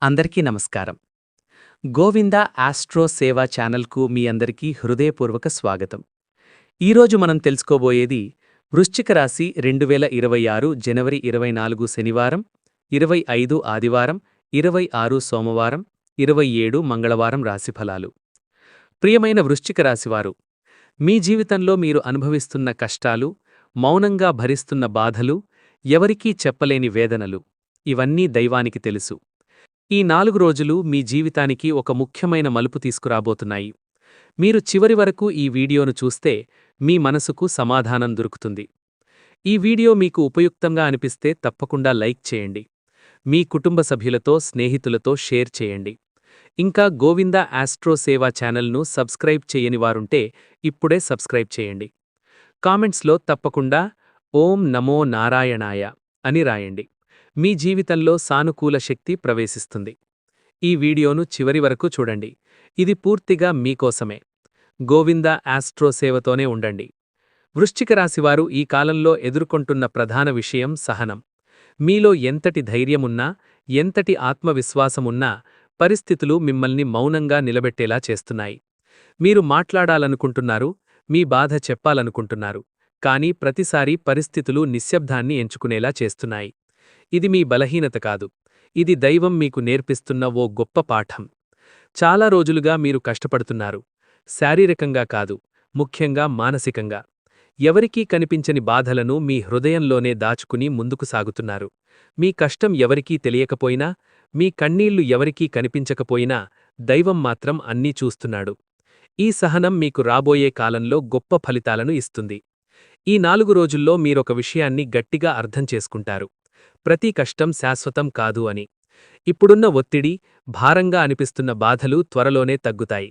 అందరికీ నమస్కారం. గోవింద ఆస్ట్రో సేవా ఛానల్కు మీ అందరికీ హృదయపూర్వక స్వాగతం. ఈరోజు మనం తెలుసుకోబోయేది వృశ్చిక రాశి 2026 జనవరి 24 శనివారం, 25 ఆదివారం, 26 సోమవారం, 27 మంగళవారం రాశిఫలాలు. ప్రియమైన వృశ్చిక రాశివారు, మీ జీవితంలో మీరు అనుభవిస్తున్న కష్టాలు, మౌనంగా భరిస్తున్న బాధలు, ఎవరికీ చెప్పలేని వేదనలు ఇవన్నీ దైవానికి తెలుసు. ఈ 4 రోజులు మీ జీవితానికి ఒక ముఖ్యమైన మలుపు తీసుకురాబోతున్నాయి. మీరు చివరి వరకు ఈ వీడియోను చూస్తే మీ మనసుకు సమాధానం దొరుకుతుంది. ఈ వీడియో మీకు ఉపయుక్తంగా అనిపిస్తే తప్పకుండా లైక్ చేయండి. మీ కుటుంబ సభ్యులతో, స్నేహితులతో షేర్ చేయండి. ఇంకా గోవింద ఆస్ట్రో సేవా ఛానల్ను సబ్స్క్రైబ్ చేయని వారుంటే ఇప్పుడే సబ్స్క్రైబ్ చేయండి. కామెంట్స్లో తప్పకుండా ఓం నమో నారాయణాయ అని రాయండి. మీ జీవితంలో సానుకూల శక్తి ప్రవేశిస్తుంది. ఈ వీడియోను చివరి వరకు చూడండి. ఇది పూర్తిగా మీకోసమే. గోవింద ఆస్ట్రో సేవతోనే ఉండండి. వృశ్చిక రాశివారు ఈ కాలంలో ఎదుర్కొంటున్న ప్రధాన విషయం సహనం. మీలో ఎంతటి ధైర్యమున్నా, ఎంతటి ఆత్మవిశ్వాసమున్నా పరిస్థితులు మిమ్మల్ని మౌనంగా నిలబెట్టేలా చేస్తున్నాయి. మీరు మాట్లాడాలనుకుంటున్నారు, మీ బాధ చెప్పాలనుకుంటున్నారు, కానీ ప్రతిసారీ పరిస్థితులు నిశ్శబ్దాన్ని ఎంచుకునేలా చేస్తున్నాయి. ఇది మీ బలహీనత కాదు, ఇది దైవం మీకు నేర్పిస్తున్న ఓ గొప్ప పాఠం. చాలా రోజులుగా మీరు కష్టపడుతున్నారు, శారీరకంగా కాదు, ముఖ్యంగా మానసికంగా. ఎవరికీ కనిపించని బాధలను మీ హృదయంలోనే దాచుకుని ముందుకు సాగుతున్నారు. మీ కష్టం ఎవరికీ తెలియకపోయినా, మీ కన్నీళ్లు ఎవరికీ కనిపించకపోయినా దైవం మాత్రం అన్నీ చూస్తున్నాడు. ఈ సహనం మీకు రాబోయే కాలంలో గొప్ప ఫలితాలను ఇస్తుంది. ఈ 4 రోజుల్లో మీరొక విషయాన్ని గట్టిగా అర్థం చేసుకుంటారు: ప్రతి కష్టం శాశ్వతం కాదు అని. ఇప్పుడున్న ఒత్తిడి, భారంగా అనిపిస్తున్న బాధలు త్వరలోనే తగ్గుతాయి.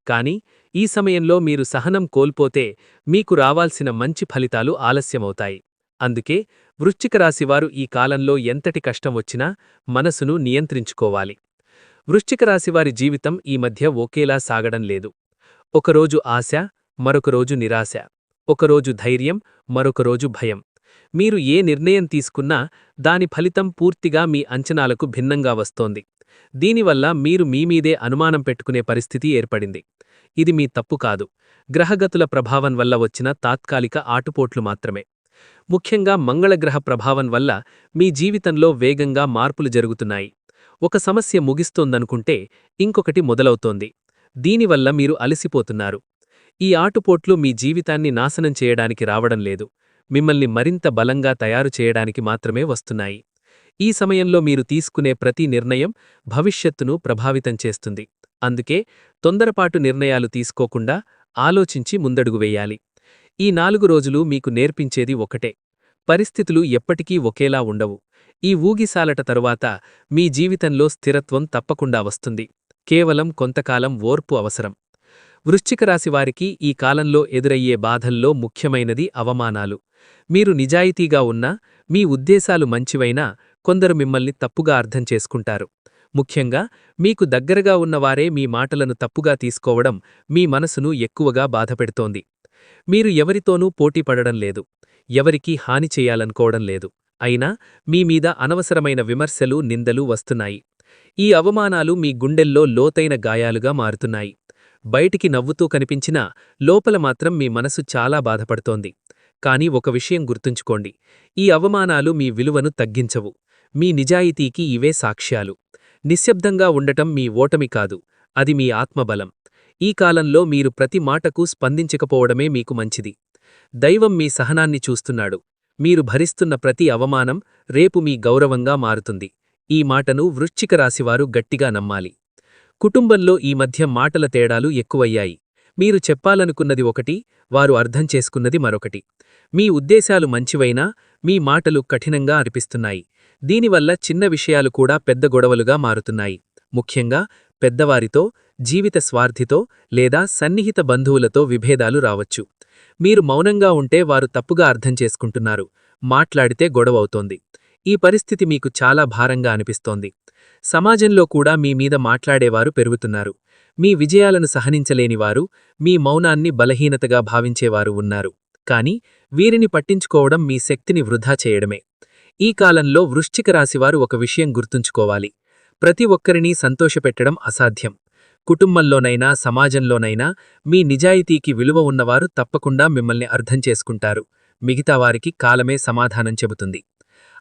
కానీ ఈ సమయంలో మీరు సహనం కోల్పోతే మీకు రావాల్సిన మంచి ఫలితాలు ఆలస్యమవుతాయి. అందుకే వృశ్చిక రాశివారు ఈ కాలంలో ఎంతటి కష్టం వచ్చినా మనసును నియంత్రించుకోవాలి. వృశ్చిక రాశివారి జీవితం ఈ మధ్య ఒకేలా సాగడం లేదు. ఒకరోజు ఆశ, మరొక రోజు నిరాశ. ఒకరోజు ధైర్యం, మరొక రోజు భయం. మీరు ఏ నిర్ణయం తీసుకున్నా దాని ఫలితం పూర్తిగా మీ అంచనాలకు భిన్నంగా వస్తోంది. దీనివల్ల మీరు మీమీదే అనుమానం పెట్టుకునే పరిస్థితి ఏర్పడింది. ఇది మీ తప్పు కాదు, గ్రహగతుల ప్రభావం వల్ల వచ్చిన తాత్కాలిక ఆటుపోట్లు మాత్రమే. ముఖ్యంగా మంగళగ్రహ ప్రభావం వల్ల మీ జీవితంలో వేగంగా మార్పులు జరుగుతున్నాయి. ఒక సమస్య ముగిస్తోందనుకుంటే ఇంకొకటి మొదలవుతోంది. దీనివల్ల మీరు అలసిపోతున్నారు. ఈ ఆటుపోట్లు మీ జీవితాన్ని నాశనం చేయడానికి రావడం లేదు, మిమ్మల్ని మరింత బలంగా తయారు చేయడానికి మాత్రమే వస్తున్నాయి. ఈ సమయంలో మీరు తీసుకునే ప్రతి నిర్ణయం భవిష్యత్తును ప్రభావితం చేస్తుంది. అందుకే తొందరపాటు నిర్ణయాలు తీసుకోకుండా ఆలోచించి ముందడుగు వేయాలి. ఈ 4 రోజులు మీకు నేర్పించేది ఒకటే: పరిస్థితులు ఎప్పటికీ ఒకేలా ఉండవు. ఈ ఊగిసాలట తరువాత మీ జీవితంలో స్థిరత్వం తప్పకుండా వస్తుంది. కేవలం కొంతకాలం ఓర్పు అవసరం. వృశ్చిక రాశివారికి ఈ కాలంలో ఎదురయ్యే బాధల్లో ముఖ్యమైనది అవమానాలు. మీరు నిజాయితీగా ఉన్నా, మీ ఉద్దేశాలు మంచివైనా కొందరు మిమ్మల్ని తప్పుగా అర్థం చేసుకుంటారు. ముఖ్యంగా మీకు దగ్గరగా ఉన్నవారే మీ మాటలను తప్పుగా తీసుకోవడం మీ మనసును ఎక్కువగా బాధపెడుతోంది. మీరు ఎవరితోనూ పోటీపడడం లేదు, ఎవరికీ హాని చేయాలనుకోవడం లేదు. అయినా మీ మీద అనవసరమైన విమర్శలు, నిందలు వస్తున్నాయి. ఈ అవమానాలు మీ గుండెల్లో లోతైన గాయాలుగా మారుతున్నాయి. బయటికి నవ్వుతూ కనిపించినా లోపల మాత్రం మీ మనసు చాలా బాధపడుతోంది. కానీ ఒక విషయం గుర్తుంచుకోండి: ఈ అవమానాలు మీ విలువను తగ్గించవు. మీ నిజాయితీకి ఇవే సాక్ష్యాలు. నిశ్శబ్దంగా ఉండటం మీ ఓటమి కాదు, అది మీ ఆత్మబలం. ఈ కాలంలో మీరు ప్రతి మాటకు స్పందించకపోవడమే మీకు మంచిది. దైవం మీ సహనాన్ని చూస్తున్నాడు. మీరు భరిస్తున్న ప్రతి అవమానం రేపు మీ గౌరవంగా మారుతుంది. ఈ మాటను వృశ్చిక రాశివారు గట్టిగా నమ్మాలి. కుటుంబంలో ఈ మధ్య మాటల తేడాలు ఎక్కువయ్యాయి. మీరు చెప్పాలనుకున్నది ఒకటి, వారు అర్థం చేసుకున్నది మరొకటి. మీ ఉద్దేశాలు మంచివైనా మీ మాటలు కఠినంగా అనిపిస్తున్నాయి. దీనివల్ల చిన్న విషయాలు కూడా పెద్ద గొడవలుగా మారుతున్నాయి. ముఖ్యంగా పెద్దవారితో, జీవిత స్వార్థితో లేదా సన్నిహిత బంధువులతో విభేదాలు రావచ్చు. మీరు మౌనంగా ఉంటే వారు తప్పుగా అర్థం చేసుకుంటున్నారు, మాట్లాడితే గొడవవుతోంది. ఈ పరిస్థితి మీకు చాలా భారంగా అనిపిస్తోంది. సమాజంలో కూడా మీ మీద మాట్లాడేవారు పెరుగుతున్నారు. మీ విజయాలను సహనించలేనివారు, మీ మౌనాన్ని బలహీనతగా భావించేవారు ఉన్నారు. కానీ వీరిని పట్టించుకోవడం మీ శక్తిని వృధా చేయడమే. ఈ కాలంలో వృశ్చిక రాశివారు ఒక విషయం గుర్తుంచుకోవాలి: ప్రతి ఒక్కరినీ సంతోషపెట్టడం అసాధ్యం. కుటుంబంలోనైనా సమాజంలోనైనా మీ నిజాయితీకి విలువ ఉన్నవారు తప్పకుండా మిమ్మల్ని అర్థం చేసుకుంటారు. మిగతావారికి కాలమే సమాధానం చెబుతుంది.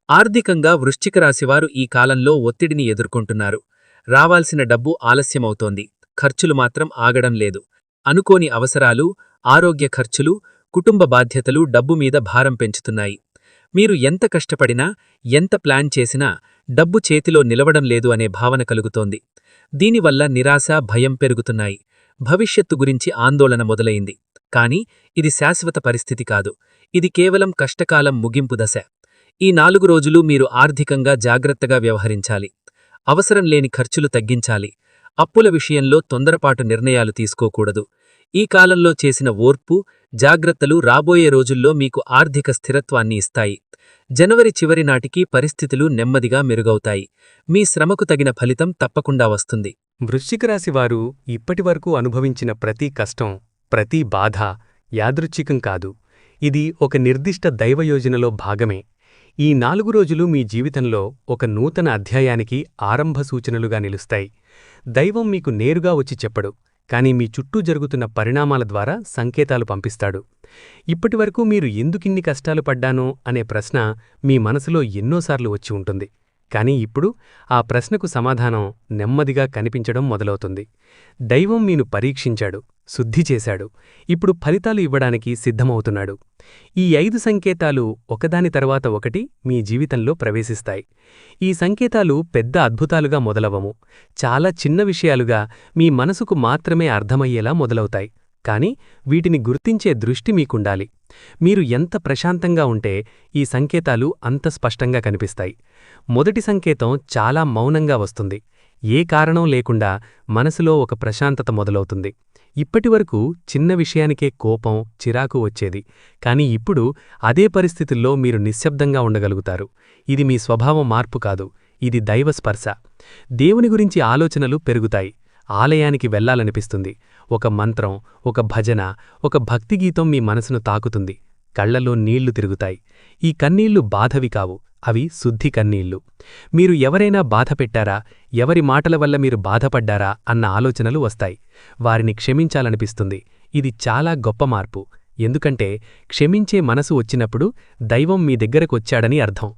ఆర్థికంగా వృశ్చిక రాశివారు ఈ కాలంలో ఒత్తిడిని ఎదుర్కొంటున్నారు. రావాల్సిన డబ్బు ఆలస్యమవుతోంది, ఖర్చులు మాత్రం ఆగడం లేదు. అనుకోని అవసరాలు, ఆరోగ్య ఖర్చులు, కుటుంబ బాధ్యతలు డబ్బు మీద భారం పెంచుతున్నాయి. మీరు ఎంత కష్టపడినా, ఎంత ప్లాన్ చేసినా డబ్బు చేతిలో నిలవడం లేదు అనే భావన కలుగుతోంది. దీనివల్ల నిరాశ, భయం పెరుగుతున్నాయి. భవిష్యత్తు గురించి ఆందోళన మొదలైంది. కాని ఇది శాశ్వత పరిస్థితి కాదు. ఇది కేవలం కష్టకాలం ముగింపు దశ. ఈ 4 రోజులు మీరు ఆర్థికంగా జాగ్రత్తగా వ్యవహరించాలి. అవసరం లేని ఖర్చులు తగ్గించాలి. అప్పుల విషయంలో తొందరపాటు నిర్ణయాలు తీసుకోకూడదు. ఈ కాలంలో చేసిన ఓర్పు, జాగ్రత్తలు రాబోయే రోజుల్లో మీకు ఆర్థిక స్థిరత్వాన్ని ఇస్తాయి. జనవరి చివరి నాటికి పరిస్థితులు నెమ్మదిగా మెరుగవుతాయి. మీ శ్రమకు తగిన ఫలితం తప్పకుండా వస్తుంది. వృశ్చిక రాశివారు ఇప్పటివరకు అనుభవించిన ప్రతి కష్టం, ప్రతి బాధ యాదృచ్ఛికం కాదు. ఇది ఒక నిర్దిష్ట దైవయోజనలో భాగమే. ఈ 4 రోజులు మీ జీవితంలో ఒక నూతన అధ్యాయానికి ఆరంభ సూచనలుగా నిలుస్తాయి. దైవం మీకు నేరుగా వచ్చి చెప్పడు, కానీ మీ చుట్టూ జరుగుతున్న పరిణామాల ద్వారా సంకేతాలు పంపిస్తాడు. ఇప్పటివరకు మీరు ఎందుకిన్ని కష్టాలు పడ్డానో అనే ప్రశ్న మీ మనసులో ఎన్నోసార్లు వచ్చి ఉంటుంది. కానీ ఇప్పుడు ఆ ప్రశ్నకు సమాధానం నెమ్మదిగా కనిపించడం మొదలవుతుంది. దైవం మీను పరీక్షించాడు, శుద్ధి చేశాడు, ఇప్పుడు ఫలితాలు ఇవ్వడానికి సిద్ధమవుతున్నాడు. ఈ 5 సంకేతాలు ఒకదాని తర్వాత ఒకటి మీ జీవితంలో ప్రవేశిస్తాయి. ఈ సంకేతాలు పెద్ద అద్భుతాలుగా మొదలవము, చాలా చిన్న విషయాలుగా మీ మనసుకు మాత్రమే అర్థమయ్యేలా మొదలవుతాయి. కాని వీటిని గుర్తించే దృష్టి మీకుండాలి. మీరు ఎంత ప్రశాంతంగా ఉంటే ఈ సంకేతాలు అంత స్పష్టంగా కనిపిస్తాయి. మొదటి సంకేతం చాలా మౌనంగా వస్తుంది. ఏ కారణం లేకుండా మనసులో ఒక ప్రశాంతత మొదలవుతుంది. ఇప్పటివరకు చిన్న విషయానికే కోపం, చిరాకు వచ్చేది. కాని ఇప్పుడు అదే పరిస్థితుల్లో మీరు నిశ్శబ్దంగా ఉండగలుగుతారు. ఇది మీ స్వభావం మార్పు కాదు, ఇది దైవస్పర్శ. దేవుని గురించి ఆలోచనలు పెరుగుతాయి. ఆలయానికి వెళ్లాలనిపిస్తుంది. ఒక మంత్రం, ఒక భజన, ఒక భక్తిగీతం మీ మనసును తాకుతుంది. కళ్లలో నీళ్లు తిరుగుతాయి. ఈ కన్నీళ్లు బాధవి కావు, అవి శుద్ధి కన్నీళ్లు. మీరు ఎవరైనా బాధపెట్టారా, ఎవరి మాటల వల్ల మీరు బాధపడ్డారా అన్న ఆలోచనలు వస్తాయి. వారిని క్షమించాలనిపిస్తుంది. ఇది చాలా గొప్ప మార్పు. ఎందుకంటే క్షమించే మనసు వచ్చినప్పుడు దైవం మీ దగ్గరకొచ్చాడని అర్థం.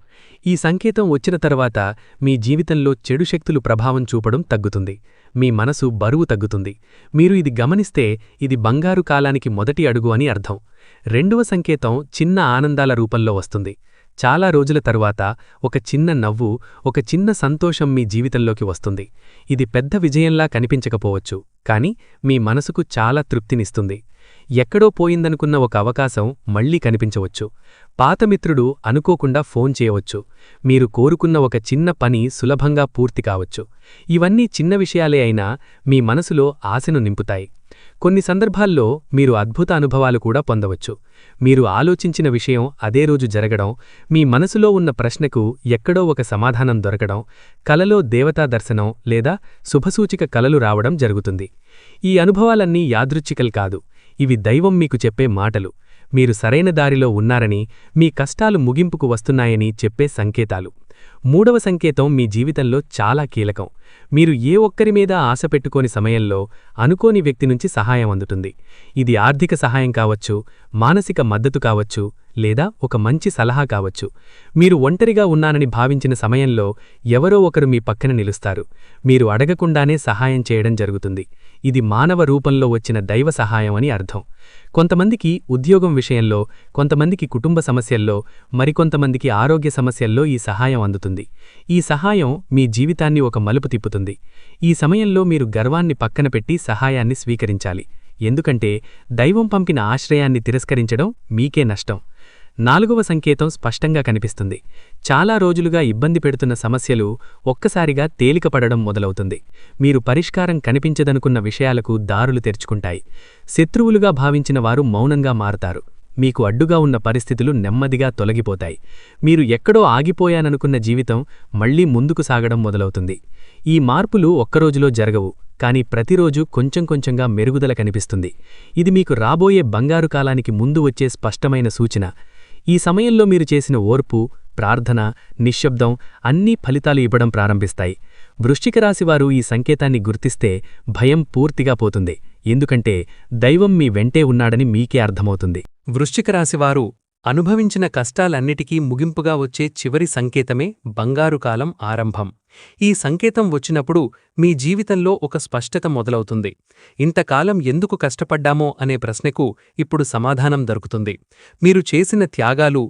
ఈ సంకేతం వచ్చిన తర్వాత మీ జీవితంలో చెడు శక్తులు ప్రభావం చూపడం తగ్గుతుంది. మీ మనసు బరువు తగ్గుతుంది. మీరు ఇది గమనిస్తే ఇది బంగారు కాలానికి మొదటి అడుగు అని అర్థం. రెండవ సంకేతం చిన్న ఆనందాల రూపంలో వస్తుంది. చాలా రోజుల తరువాత ఒక చిన్న నవ్వు, ఒక చిన్న సంతోషం మీ జీవితంలోకి వస్తుంది. ఇది పెద్ద విజయంలా కనిపించకపోవచ్చు, కాని మీ మనసుకు చాలా తృప్తినిస్తుంది. ఎక్కడో పోయిందనుకున్న ఒక అవకాశం మళ్లీ కనిపించవచ్చు. పాతమిత్రుడు అనుకోకుండా ఫోన్ చేయవచ్చు. మీరు కోరుకున్న ఒక చిన్న పని సులభంగా పూర్తి కావచ్చు. ఇవన్నీ చిన్న విషయాలే అయినా మీ మనసులో ఆశను నింపుతాయి. కొన్ని సందర్భాల్లో మీరు అద్భుత అనుభవాలు కూడా పొందవచ్చు. మీరు ఆలోచించిన విషయం అదే రోజు జరగడం, మీ మనసులో ఉన్న ప్రశ్నకు ఎక్కడో ఒక సమాధానం దొరకడం, కలలో దేవతా దర్శనం లేదా శుభసూచిక కలలు రావడం జరుగుతుంది. ఈ అనుభవాలన్నీ యాదృచ్ఛికలు కాదు, ఇవి దైవం మీకు చెప్పే మాటలు. మీరు సరైన దారిలో ఉన్నారని, మీ కష్టాలు ముగింపుకు వస్తున్నాయని చెప్పే సంకేతాలు. మూడవ సంకేతం మీ జీవితంలో చాలా కీలకం. మీరు ఏ ఒక్కరి మీద ఆశ పెట్టుకోని సమయంలో అనుకోని వ్యక్తి నుంచి సహాయం అందుతుంది. ఇది ఆర్థిక సహాయం కావచ్చు, మానసిక మద్దతు కావచ్చు, లేదా ఒక మంచి సలహా కావచ్చు. మీరు ఒంటరిగా ఉన్నానని భావించిన సమయంలో ఎవరో ఒకరు మీ పక్కన నిలుస్తారు. మీరు అడగకుండానే సహాయం చేయడం జరుగుతుంది. ఇది మానవ రూపంలో వచ్చిన దైవ సహాయం అని అర్థం. కొంతమందికి ఉద్యోగం విషయంలో, కొంతమందికి కుటుంబ సమస్యల్లో, మరికొంతమందికి ఆరోగ్య సమస్యల్లో ఈ సహాయం అందుతుంది. ఈ సహాయం మీ జీవితాన్ని ఒక మలుపు తిప్పుతుంది. ఈ సమయంలో మీరు గర్వాన్ని పక్కన పెట్టి సహాయాన్ని స్వీకరించాలి. ఎందుకంటే దైవం పంపిన ఆశ్రయాన్ని తిరస్కరించడం మీకే నష్టం. నాలుగవ సంకేతం స్పష్టంగా కనిపిస్తుంది. చాలా రోజులుగా ఇబ్బంది పెడుతున్న సమస్యలు ఒక్కసారిగా తేలికపడడం మొదలవుతుంది. మీరు పరిష్కారం కనిపించదనుకున్న విషయాలకు దారులు తెరుచుకుంటాయి. శత్రువులుగా భావించిన వారు మౌనంగా మారతారు. మీకు అడ్డుగా ఉన్న పరిస్థితులు నెమ్మదిగా తొలగిపోతాయి. మీరు ఎక్కడో ఆగిపోయాననుకున్న జీవితం మళ్లీ ముందుకు సాగడం మొదలవుతుంది. ఈ మార్పులు ఒక్కరోజులో జరగవు, కానీ ప్రతిరోజు కొంచెం కొంచెంగా మెరుగుదల కనిపిస్తుంది. ఇది మీకు రాబోయే బంగారు కాలానికి ముందు వచ్చే స్పష్టమైన సూచన. ఈ సమయంలో మీరు చేసిన ఓర్పు, ప్రార్థన, నిశ్శబ్దం అన్నీ ఫలితాలు ఇవ్వడం ప్రారంభిస్తాయి. వృశ్చిక రాశివారు ఈ సంకేతాన్ని గుర్తిస్తే భయం పూర్తిగా పోతుంది. ఎందుకంటే దైవం మీ వెంటే ఉన్నాడని మీకే అర్థమవుతుంది. వృశ్చిక రాశివారు అనుభవించిన కష్టాలన్నిటికీ ముగింపుగా వచ్చే చివరి సంకేతమే బంగారు కాలం ఆరంభం. ఈ సంకేతం వచ్చినప్పుడు మీ జీవితంలో ఒక స్పష్టత మొదలవుతుంది. ఇంతకాలం ఎందుకు కష్టపడ్డామో అనే ప్రశ్నకు ఇప్పుడు సమాధానం దొరుకుతుంది. మీరు చేసిన త్యాగాలు,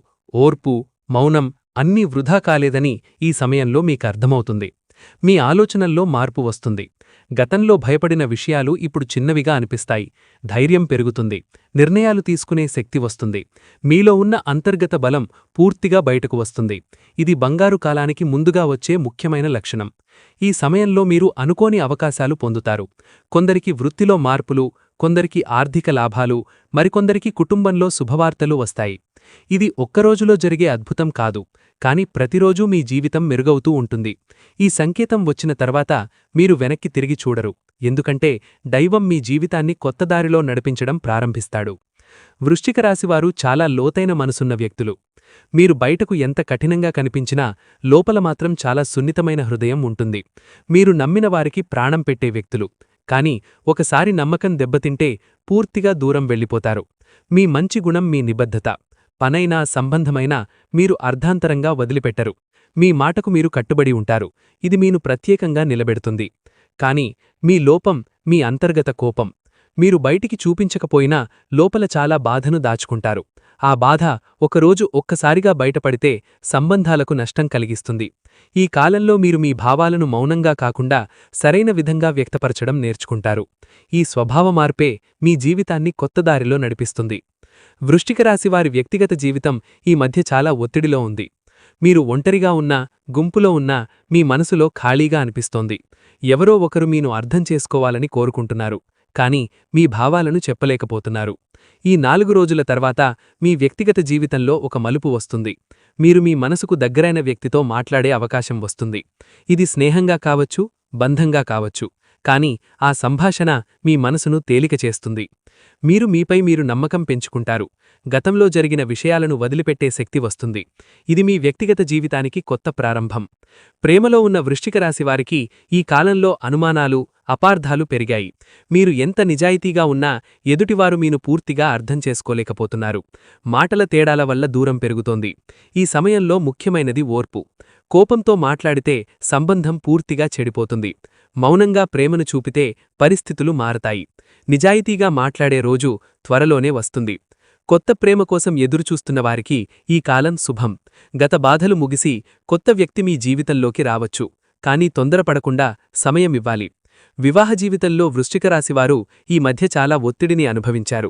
ఓర్పు, మౌనం అన్నీ వృధా కాలేదని ఈ సమయంలో మీకర్థమవుతుంది. మీ ఆలోచనల్లో మార్పు వస్తుంది. గతంలో భయపడిన విషయాలు ఇప్పుడు చిన్నవిగా అనిపిస్తాయి. ధైర్యం పెరుగుతుంది. నిర్ణయాలు తీసుకునే శక్తి వస్తుంది. మీలో ఉన్న అంతర్గత బలం పూర్తిగా బయటకు వస్తుంది. ఇది బంగారు కాలానికి ముందుగా వచ్చే ముఖ్యమైన లక్షణం. ఈ సమయంలో మీరు అనుకోని అవకాశాలు పొందుతారు. కొందరికి వృత్తిలో మార్పులు, కొందరికి ఆర్థిక లాభాలు, మరికొందరికి కుటుంబంలో శుభవార్తలు వస్తాయి. ఇది ఒక్కరోజులో జరిగే అద్భుతం కాదు, కాని ప్రతిరోజూ మీ జీవితం మెరుగవుతూ ఉంటుంది. ఈ సంకేతం వచ్చిన తర్వాత మీరు వెనక్కి తిరిగి చూడరు. ఎందుకంటే దైవం మీ జీవితాన్ని కొత్త దారిలో నడిపించడం ప్రారంభిస్తాడు. వృశ్చిక రాశివారు చాలా లోతైన మనసున్న వ్యక్తులు. మీరు బయటకు ఎంత కఠినంగా కనిపించినా లోపల మాత్రం చాలా సున్నితమైన హృదయం ఉంటుంది. మీరు నమ్మిన వారికి ప్రాణం పెట్టే వ్యక్తులు. కాని ఒకసారి నమ్మకం దెబ్బతింటే పూర్తిగా దూరం వెళ్ళిపోతారు. మీ మంచి గుణం, మీ నిబద్ధత, పనైనా సంబంధమైనా మీరు అర్ధాంతరంగా వదిలిపెట్టరు. మీ మాటకు మీరు కట్టుబడి ఉంటారు. ఇది మీను ప్రత్యేకంగా నిలబెడుతుంది. కాని మీ లోపం మీ అంతర్గత కోపం. మీరు బయటికి చూపించకపోయినా లోపల చాలా బాధను దాచుకుంటారు. ఆ బాధ ఒకరోజు ఒక్కసారిగా బయటపడితే సంబంధాలకు నష్టం కలిగిస్తుంది. ఈ కాలంలో మీరు మీ భావాలను మౌనంగా కాకుండా సరైన విధంగా వ్యక్తపరచడం నేర్చుకుంటారు. ఈ స్వభావ మార్పే మీ జీవితాన్ని కొత్త దారిలో నడిపిస్తుంది. వృశ్చిక రాశివారి వ్యక్తిగత జీవితం ఈ మధ్య చాలా ఒత్తిడిలో ఉంది. మీరు ఒంటరిగా ఉన్నా, గుంపులో ఉన్నా మీ మనసులో ఖాళీగా అనిపిస్తోంది. ఎవరో ఒకరు మీను అర్థం చేసుకోవాలని కోరుకుంటున్నారు. కాని మీ భావాలను చెప్పలేకపోతున్నారు. ఈ 4 రోజుల తర్వాత మీ వ్యక్తిగత జీవితంలో ఒక మలుపు వస్తుంది. మీరు మీ మనసుకు దగ్గరైన వ్యక్తితో మాట్లాడే అవకాశం వస్తుంది. ఇది స్నేహంగా కావచ్చు, బంధంగా కావచ్చు. కాని ఆ సంభాషణ మీ మనసును తేలిక చేస్తుంది. మీరు మీపై మీరు నమ్మకం పెంచుకుంటారు. గతంలో జరిగిన విషయాలను వదిలిపెట్టే శక్తి వస్తుంది. ఇది మీ వ్యక్తిగత జీవితానికి కొత్త ప్రారంభం. ప్రేమలో ఉన్న వృశ్చిక రాశివారికి ఈ కాలంలో అనుమానాలు, అపార్థాలు పెరిగాయి. మీరు ఎంత నిజాయితీగా ఉన్నా ఎదుటివారు మీను పూర్తిగా అర్థం చేసుకోలేకపోతున్నారు. మాటల తేడాల వల్ల దూరం పెరుగుతోంది. ఈ సమయంలో ముఖ్యమైనది ఓర్పు. కోపంతో మాట్లాడితే సంబంధం పూర్తిగా చెడిపోతుంది. మౌనంగా ప్రేమను చూపితే పరిస్థితులు మారతాయి. నిజాయితీగా మాట్లాడే రోజు త్వరలోనే వస్తుంది. కొత్త ప్రేమ కోసం ఎదురుచూస్తున్నవారికి ఈ కాలం శుభం. గత బాధలు ముగిసి కొత్త వ్యక్తి మీ జీవితంలోకి రావచ్చు. కానీ తొందరపడకుండా సమయమివ్వాలి. వివాహ జీవితంలో వృశ్చిక రాశివారు ఈ మధ్య చాలా ఒత్తిడిని అనుభవించారు.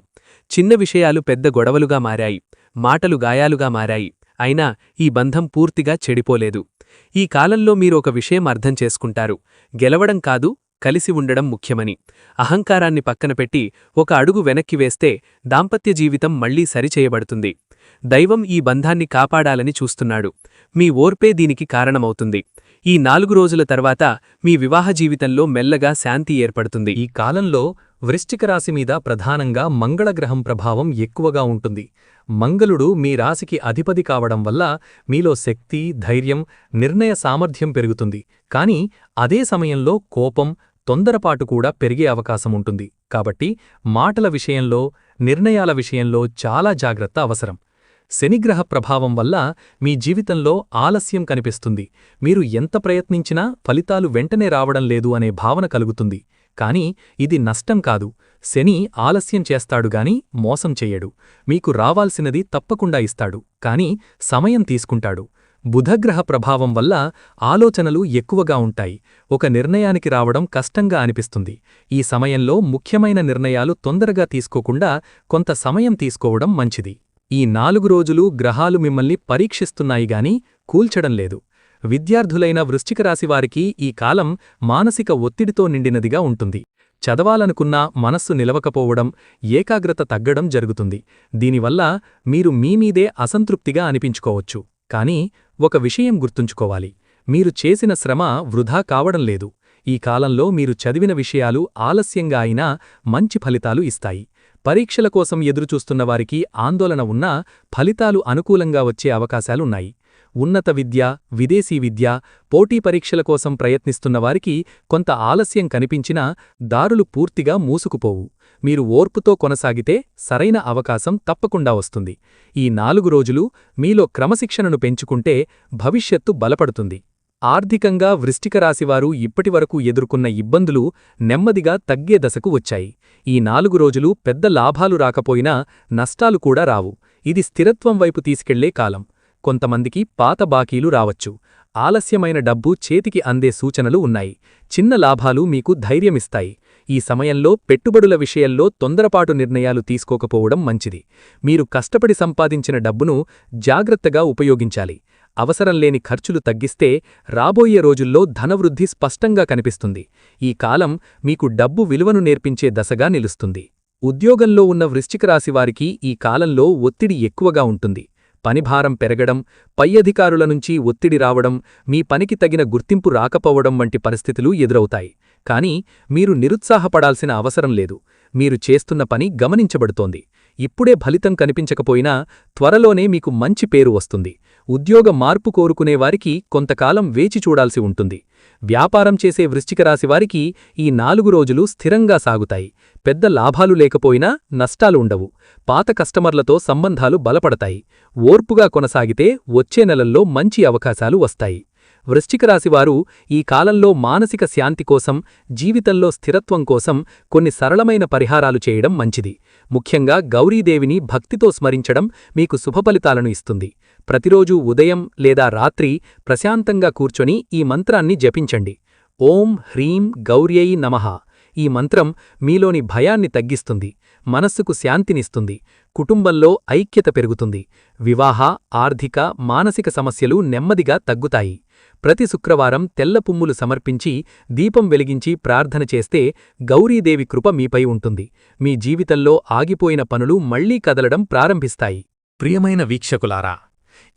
చిన్న విషయాలు పెద్ద గొడవలుగా మారాయి. మాటలు గాయాలుగా మారాయి. అయినా ఈ బంధం పూర్తిగా చెడిపోలేదు. ఈ కాలంలో మీరు ఒక విషయం అర్థం చేసుకుంటారు. గెలవడం కాదు, కలిసి ఉండడం ముఖ్యమని. అహంకారాన్ని పక్కనపెట్టి ఒక అడుగు వెనక్కి వేస్తే దాంపత్య జీవితం మళ్లీ సరిచేయబడుతుంది. దైవం ఈ బంధాన్ని కాపాడాలని చూస్తున్నాడు. మీ ఓర్పే దీనికి కారణమవుతుంది. ఈ 4 రోజుల తర్వాత మీ వివాహ జీవితంలో మెల్లగా శాంతి ఏర్పడుతుంది. ఈ కాలంలో వృశ్చిక రాశి మీద ప్రధానంగా మంగళగ్రహం ప్రభావం ఎక్కువగా ఉంటుంది. మంగళుడు మీ రాశికి అధిపతి కావడం వల్ల మీలో శక్తి, ధైర్యం, నిర్ణయ సామర్థ్యం పెరుగుతుంది. కానీ అదే సమయంలో కోపం, తొందరపాటు కూడా పెరిగే అవకాశముంటుంది. కాబట్టి మాటల విషయంలో, నిర్ణయాల విషయంలో చాలా జాగ్రత్త అవసరం. శనిగ్రహ ప్రభావం వల్ల మీ జీవితంలో ఆలస్యం కనిపిస్తుంది. మీరు ఎంత ప్రయత్నించినా ఫలితాలు వెంటనే రావడం లేదు అనే భావన కలుగుతుంది. కాని ఇది నష్టం కాదు. శని ఆలస్యం చేస్తాడుగాని మోసం చెయ్యడు. మీకు రావాల్సినది తప్పకుండా ఇస్తాడు. కాని సమయం తీసుకుంటాడు. బుధగ్రహ ప్రభావం వల్ల ఆలోచనలు ఎక్కువగా ఉంటాయి. ఒక నిర్ణయానికి రావడం కష్టంగా అనిపిస్తుంది. ఈ సమయంలో ముఖ్యమైన నిర్ణయాలు తొందరగా తీసుకోకుండా కొంత సమయం తీసుకోవడం మంచిది. ఈ 4 రోజులు గ్రహాలు మిమ్మల్ని పరీక్షిస్తున్నాయిగాని కూల్చడం లేదు. విద్యార్థులైన వృశ్చిక రాశివారికి ఈ కాలం మానసిక ఒత్తిడితో నిండినదిగా ఉంటుంది. చదవాలనుకున్నా మనస్సు నిలవకపోవడం, ఏకాగ్రత తగ్గడం జరుగుతుంది. దీనివల్ల మీరు మీమీదే అసంతృప్తిగా అనిపించుకోవచ్చు. కానీ ఒక విషయం గుర్తుంచుకోవాలి. మీరు చేసిన శ్రమ వృధా కావడం లేదు. ఈ కాలంలో మీరు చదివిన విషయాలు ఆలస్యంగా అయినా మంచి ఫలితాలు ఇస్తాయి. పరీక్షల కోసం ఎదురుచూస్తున్నవారికి ఆందోళన ఉన్నా ఫలితాలు అనుకూలంగా వచ్చే అవకాశాలున్నాయి. ఉన్నత విద్య, విదేశీ విద్య, పోటీ పరీక్షల కోసం ప్రయత్నిస్తున్న వారికి కొంత ఆలస్యం కనిపించినా దారులు పూర్తిగా మూసుకుపోవు. మీరు ఓర్పుతో కొనసాగితే సరైన అవకాశం తప్పకుండా వస్తుంది. ఈ 4 రోజులు మీలో క్రమశిక్షణను పెంచుకుంటే భవిష్యత్తు బలపడుతుంది. ఆర్థికంగా వృశ్చిక రాశివారు ఇప్పటివరకు ఎదుర్కొన్న ఇబ్బందులు నెమ్మదిగా తగ్గే దశకు వచ్చాయి. ఈ 4 రోజులు పెద్ద లాభాలు రాకపోయినా నష్టాలు కూడా రావు. ఇది స్థిరత్వం వైపు తీసుకెళ్లే కాలం. కొంతమందికి పాత బాకీలు రావచ్చు. ఆలస్యమైన డబ్బు చేతికి అందే సూచనలు ఉన్నాయి. చిన్న లాభాలు మీకు ధైర్యమిస్తాయి. ఈ సమయంలో పెట్టుబడుల విషయంలో తొందరపాటు నిర్ణయాలు తీసుకోకపోవడం మంచిది. మీరు కష్టపడి సంపాదించిన డబ్బును జాగ్రత్తగా ఉపయోగించాలి. అవసరం లేని ఖర్చులు తగ్గిస్తే రాబోయే రోజుల్లో ధనవృద్ధి స్పష్టంగా కనిపిస్తుంది. ఈ కాలం మీకు డబ్బు విలువను నేర్పించే దశగా నిలుస్తుంది. ఉద్యోగంలో ఉన్న వృశ్చిక రాశివారికి ఈ కాలంలో ఒత్తిడి ఎక్కువగా ఉంటుంది. పనిభారం పెరగడం, పై అధికారుల నుంచి ఒత్తిడి రావడం, మీ పనికి తగిన గుర్తింపు రాకపోవడం వంటి పరిస్థితులు ఎదురవుతాయి. కానీ మీరు నిరుత్సాహపడాల్సిన అవసరం లేదు. మీరు చేస్తున్న పని గమనించబడుతోంది. ఇప్పుడే ఫలితం కనిపించకపోయినా త్వరలోనే మీకు మంచి పేరు వస్తుంది. ఉద్యోగ మార్పు కోరుకునేవారికి కొంతకాలం వేచి చూడాల్సి ఉంటుంది. వ్యాపారం చేసే వృశ్చిక రాశివారికి ఈ 4 రోజులు స్థిరంగా సాగుతాయి. పెద్ద లాభాలు లేకపోయినా నష్టాలు ఉండవు. పాత కస్టమర్లతో సంబంధాలు బలపడతాయి. ఓర్పుగా కొనసాగితే వచ్చే నెలల్లో మంచి అవకాశాలు వస్తాయి. వృశ్చిక రాశివారు ఈ కాలంలో మానసిక శాంతి కోసం, జీవితంలో స్థిరత్వం కోసం కొన్ని సరళమైన పరిహారాలు చేయడం మంచిది. ముఖ్యంగా గౌరీదేవిని భక్తితో స్మరించడం మీకు శుభఫలితాలను ఇస్తుంది. ప్రతిరోజూ ఉదయం లేదా రాత్రి ప్రశాంతంగా కూర్చొని ఈ మంత్రాన్ని జపించండి. ఓం హ్రీం గౌర్యై నమః. ఈ మంత్రం మీలోని భయాన్ని తగ్గిస్తుంది, మనస్సుకు శాంతినిస్తుంది, కుటుంబంలో ఐక్యత పెరుగుతుంది. వివాహ, ఆర్థిక, మానసిక సమస్యలు నెమ్మదిగా తగ్గుతాయి. ప్రతి శుక్రవారం తెల్ల పుమ్ములు సమర్పించి దీపం వెలిగించి ప్రార్థన చేస్తే గౌరీదేవి కృప మీపై ఉంటుంది. మీ జీవితంలో ఆగిపోయిన పనులు మళ్లీ కదలడం ప్రారంభిస్తాయి. ప్రియమైన వీక్షకులారా,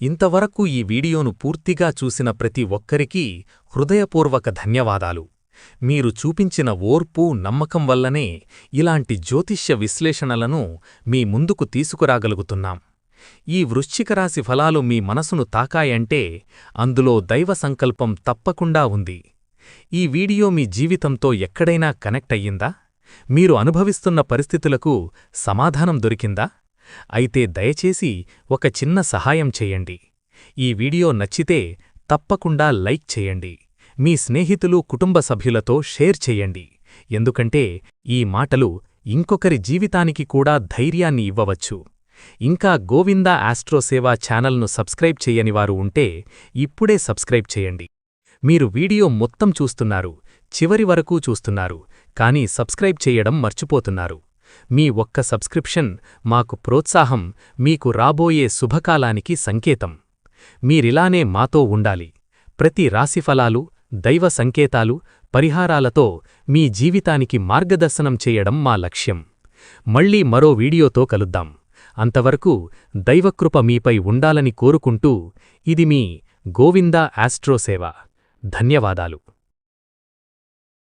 ఇంతవరకు ఈ వీడియోను పూర్తిగా చూసిన ప్రతి ఒక్కరికీ హృదయపూర్వక ధన్యవాదాలు. మీరు చూపించిన ఓర్పు, నమ్మకం వల్లనే ఇలాంటి జ్యోతిష్య విశ్లేషణలను మీ ముందుకు తీసుకురాగలుగుతున్నాం. ఈ వృశ్చిక రాశి ఫలాలు మీ మనసును తాకాయంటే అందులో దైవ సంకల్పం తప్పకుండా ఉంది. ఈ వీడియో మీ జీవితంతో ఎక్కడైనా కనెక్ట్ అయ్యిందా? మీరు అనుభవిస్తున్న పరిస్థితులకు సమాధానం దొరికిందా? అయితే దయచేసి ఒక చిన్న సహాయం చేయండి. ఈ వీడియో నచ్చితే తప్పకుండా లైక్ చేయండి. మీ స్నేహితులు, కుటుంబ సభ్యులతో షేర్ చేయండి. ఎందుకంటే ఈ మాటలు ఇంకొకరి జీవితానికి కూడా ధైర్యాన్ని ఇవ్వవచ్చు. ఇంకా గోవిందా ఆస్ట్రోసేవా ఛానల్ను సబ్స్క్రైబ్ చేయనివారు ఉంటే ఇప్పుడే సబ్స్క్రైబ్ చేయండి. మీరు వీడియో మొత్తం చూస్తున్నారు, చివరి వరకు చూస్తున్నారు, కానీ సబ్స్క్రైబ్ చేయడం మర్చిపోతున్నారు. మీ ఒక్క సబ్స్క్రిప్షన్ మాకు ప్రోత్సాహం, మీకు రాబోయే శుభకాలానికి సంకేతం. మీరిలానే మాతో ఉండాలి. ప్రతి రాశిఫలాలు, దైవ సంకేతాలు, పరిహారాలతో మీ జీవితానికి మార్గదర్శనం చేయడం మా లక్ష్యం. మళ్ళీ మరో వీడియోతో కలుద్దాం. అంతవరకు దైవకృప మీపై ఉండాలని కోరుకుంటూ ఇది మీ గోవిందా ఆస్ట్రోసేవ. ధన్యవాదాలు.